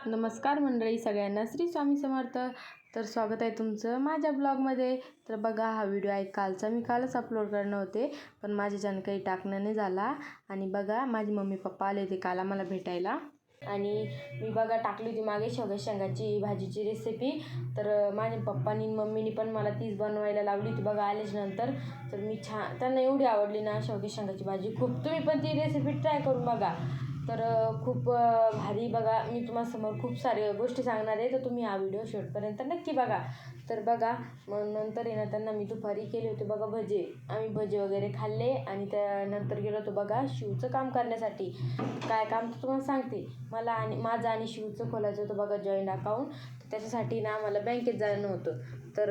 नमस्कार मंडळी सगळ्यांना, श्री स्वामी समर्थ. तर स्वागत आहे तुमचं माझ्या ब्लॉगमध्ये. तर बघा, हा व्हिडिओ आहे कालचा. मी कालच अपलोड करणार होते, पण माझ्याच्यानं काही टाकणं नाही झाला. आणि बघा, माझे मम्मी पप्पा आले होते काल आम्हाला भेटायला. आणि मी बघा टाकली होती मागे शेवग्याच्या शेंगाची भाजीची रेसिपी. तर माझ्या पप्पानी मम्मीनी पण मला तीच बनवायला लावली होती बघा आल्याच्या नंतर. तर मी त्यांना एवढी आवडली ना शेवग्याच्या शेंगाची भाजी खूप. तुम्ही पण ती रेसिपी ट्राय करून बघा. तर खूप भारी बघा. मी तुम्हासमोर खूप सारे गोष्टी सांगणार आहे, तर तुम्ही हा व्हिडिओ शेवटपर्यंत नक्की बघा. तर बघा, मग नंतर त्यांना मी दुपारी केले होते बघा भजे. आम्ही भजे वगैरे खाल्ले आणि त्यानंतर गेलो होतो बघा शिवचं काम करण्यासाठी. काय काम तर तुम्हाला सांगते. मला आणि माझं आणि शिवचं खोलायचं होतं बघा जॉईंट अकाउंट. त्याच्यासाठी ना आम्हाला बँकेत जाणं होतं. तर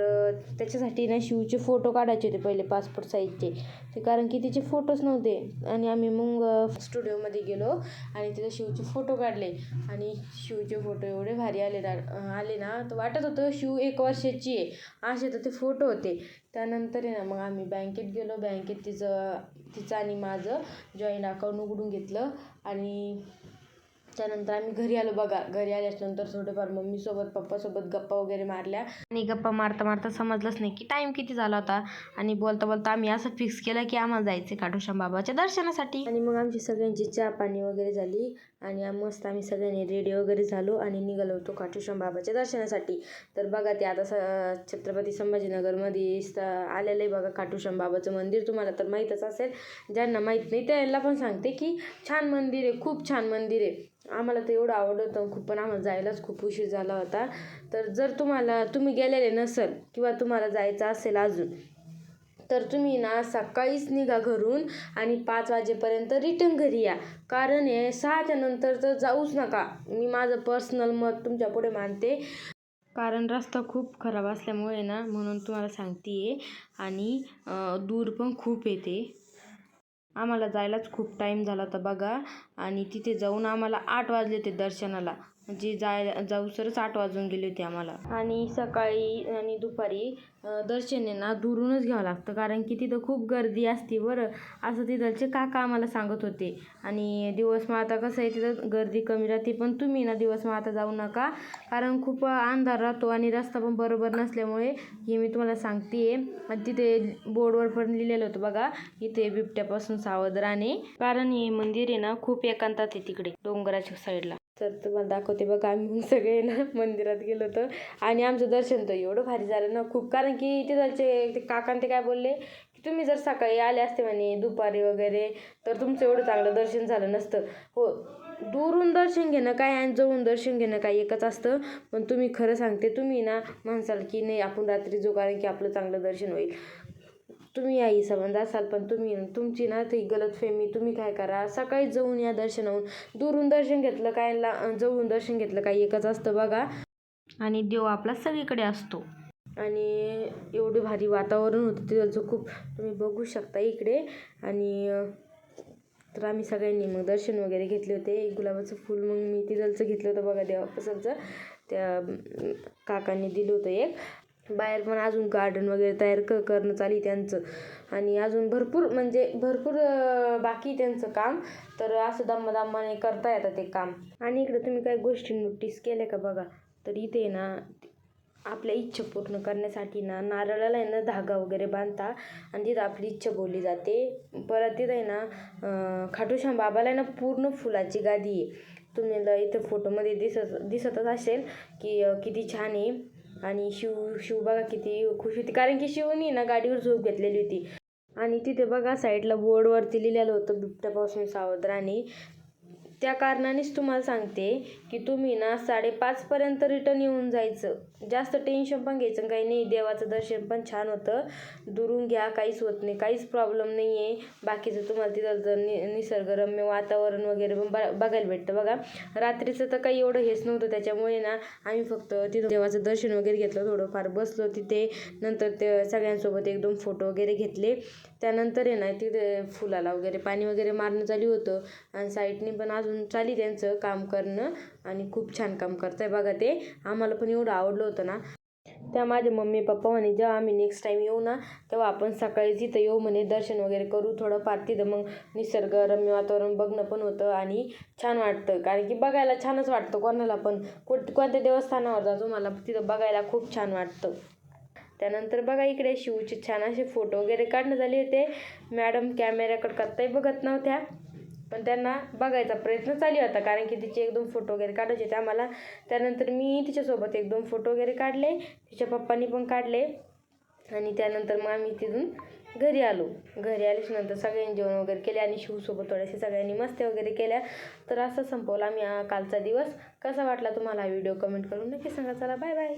त्याच्यासाठी ना शिवचे फोटो काढायचे होते पहिले पासपोर्ट साईजचे. ते कारण की तिचे फोटोच नव्हते. आणि आम्ही मग स्टुडिओमध्ये गेलो आणि तिथे शिवचे फोटो काढले. आणि शिवचे फोटो एवढे भारी आले ना, तर वाटत होतं शिव 1 वर्षाची आहे असे तर ते फोटो होते. त्यानंतर ना मग आम्ही बँकेत गेलो. बँकेत तिचं आणि माझं जॉईंट अकाउंट उघडून घेतलं. आणि त्यानंतर आम्ही घरी आलो बघा. घरी आल्याच्यानंतर थोडेफार मम्मीसोबत पप्पासोबत गप्पा वगैरे मारल्या. आणि गप्पा मारता मारता समजलंच नाही की टाईम किती झाला होता. आणि बोलता बोलता आम्ही असं फिक्स केलं की आम्हाला जायचं खाटूश्याम बाबाच्या दर्शनासाठी. आणि मग आमची सगळ्यांची चहा पाणी वगैरे झाली. आणि मस्त आम्ही सगळ्यांनी रेडी वगैरे झालो आणि निघालो होतो खाटूश्याम बाबाच्या दर्शनासाठी. तर बघा, ते आता छत्रपती संभाजीनगरमध्ये आलेलं आहे बघा खाटूश्याम बाबाचं मंदिर. तुम्हाला तर माहीतच असेल. ज्यांना माहीत नाही त्यांना पण सांगते की छान मंदिर आहे, खूप छान मंदिर आहे. आम्हाला तर एवढं आवडलं होतं खूप, पण आम्हाला जायलाच खूप उशीर झाला होता. तर जर तुम्ही गेलेले नसेल किंवा तुम्हाला जायचं असेल अजून, तर तुम्ही ना सकाळीच निघा घरून आणि 5 वाजेपर्यंत रिटर्न घरी या. कारण 6च्या नंतर तर जाऊच नका. मी माझं पर्सनल मत तुमच्या पुढे मांडते. कारण रस्ता खूप खराब असल्यामुळे ना, म्हणून तुम्हाला सांगते. आणि दूर पण खूप येते. आम्हाला जायलाच खूप टाईम झाला होता बघा. आणि तिथे जाऊन आम्हाला 8 वाजले होते दर्शनाला. म्हणजे जाऊसरच 8 वाजून गेले होते आम्हाला. आणि सकाळी आणि दुपारी दर्शन ना दुरूनच घ्यावं लागतं, कारण की तिथं खूप गर्दी असते बरं, असं तिथलचे काका आम्हाला सांगत होते. आणि दिवस माता कसं आहे तिथं गर्दी कमी राहते, पण तुम्ही ना दिवस माता जाऊ नका, कारण खूप अंधार राहतो आणि रस्ता पण बरोबर नसल्यामुळे. हे मी तुम्हाला सांगते. आणि तिथे बोर्डवर पण लिहिलेलं होतं बघा, इथे बिबट्यापासून सावध राहणे. कारण हे मंदिर आहे ना खूप एकांतात आहे तिकडे डोंगराच्या साईडला. तर तुम्हाला दाखवते बघा. आम्ही सगळे ना मंदिरात गेलो होतो आणि आमचं दर्शन तर एवढं भारी झालं ना खूप. कारण की ते काका ते काय बोलले की तुम्ही जर सकाळी आले असते म्हणे दुपारी वगैरे, तर तुमचं एवढं चांगलं दर्शन झालं नसतं. हो, दुरून दर्शन घेणं काय आणि जवळून दर्शन घेणं काय एकच असतं. पण तुम्ही खरं सांगते, तुम्ही ना म्हणसाल की नाही आपण रात्री जो, कारण की आपलं चांगलं दर्शन होईल. तुम्ही या हिशोबाने असाल, पण तुमची ना ती गलतफहमी. तुम्ही काय करा, सकाळी जाऊन या दर्शनाहून. दुरून दर्शन घेतलं काय जवळून दर्शन घेतलं काय एकच असतं बघा. आणि देव आपला सगळीकडे असतो. आणि एवढं भारी वातावरण होतं तिथलं खूप, तुम्ही बघू शकता इकडे. आणि तर आम्ही सगळ्यांनी मग दर्शन वगैरे घेतले होते. एक गुलाबाचं फूल मग मी तिथलचं घेतलं होतं बघा देवापासूनचं. त्या काकांनी दिलं होतं एक. बाहेर पण अजून गार्डन वगैरे तयार करणं चालू आहे त्यांचं. आणि अजून भरपूर बाकी त्यांचं काम. तर असं दमाने करता येतं ते काम. आणि इकडे तुम्ही काही गोष्टी नोटीस केल्या का बघा. तर इथे ना आपल्या इच्छा पूर्ण करण्यासाठी ना नारळाला ना धागा वगैरे बांधता आणि तिथं आपली इच्छा बोलली जाते. परत तिथं ना खाटूश्याम बाबाला ना पूर्ण फुलाची गादी आहे. तुम्हाला इथं फोटोमध्ये दिसतच असेल की किती छान आहे. आणि शिव बघा किती खुश होती, कारण की शिवनी ना गाडीवर झोप घेतलेली होती. आणि तिथे बघा साईडला बोर्डवरती लिहिलेलं होतं बिबट्यापासून सावध राहणे. त्या कारणानेच तुम्हाला सांगते की तुम्ही ना 5:30पर्यंत रिटर्न येऊन जायचं. जास्त टेन्शन पण घ्यायचं काही नाही. देवाचं दर्शन पण छान होतं. दुरून घ्या, काहीच होत नाही, काहीच प्रॉब्लेम नाही आहे. बाकीचं तुम्हाला तिथं जर निसर्गरम्य वातावरण वगैरे पण बघायला भेटतं बघा. रात्रीचं तर काही एवढं हेच नव्हतं, त्याच्यामुळे ना आम्ही फक्त तिथं देवाचं दर्शन वगैरे घेतलं, थोडंफार बसलो तिथे. नंतर ते सगळ्यांसोबत 1-2 फोटो वगैरे घेतले. त्यानंतर ना तिथे फुलाला वगैरे पाणी वगैरे मारणं चालू होतं. आणि साईडने पण अजून चाली त्यांचं काम करणं. आणि खूप छान काम करताय बघा ते. आम्हाला पण एवढं आवडलं होतं ना. त्या माझे मम्मी पप्पा म्हणे जेव्हा आम्ही नेक्स्ट टाईम येऊ ना तेव्हा आपण सकाळी तिथं येऊ म्हणे, दर्शन वगैरे करू थोडंफार तिथं, मग निसर्गरम्य वातावरण बघणं पण होतं आणि छान वाटतं. कारण की बघायला छानच वाटतं कोणाला पण, कोणत्या देवस्थानावर जा तुम्हाला तिथं बघायला खूप छान वाटतं. त्यानंतर बघा इकडे शिवचे छान असे फोटो वगैरे काढणं झाले होते. मॅडम कॅमेऱ्याकडे कत्ताही बघत नव्हत्या, पण त्यांना बघायचा प्रयत्न चालू होता कारण की तिचे 1-2 फोटो वगैरे काढायचे होते आम्हाला. त्यानंतर मी तिच्यासोबत 1-2 फोटो वगैरे काढले, तिच्या पप्पांनी पण काढले आणि त्यानंतर मग आम्ही तिथून घरी आलो. घरी आल्याच्या नंतर सगळ्यांनी जेवण वगैरे केले आणि शिवसोबत थोड्याशा सगळ्यांनी मस्त्या वगैरे केल्या. तर असं संपवला आम्ही कालचा दिवस. कसा वाटला तुम्हाला हा व्हिडिओ कमेंट करून नक्की सांगा. चला बाय बाय.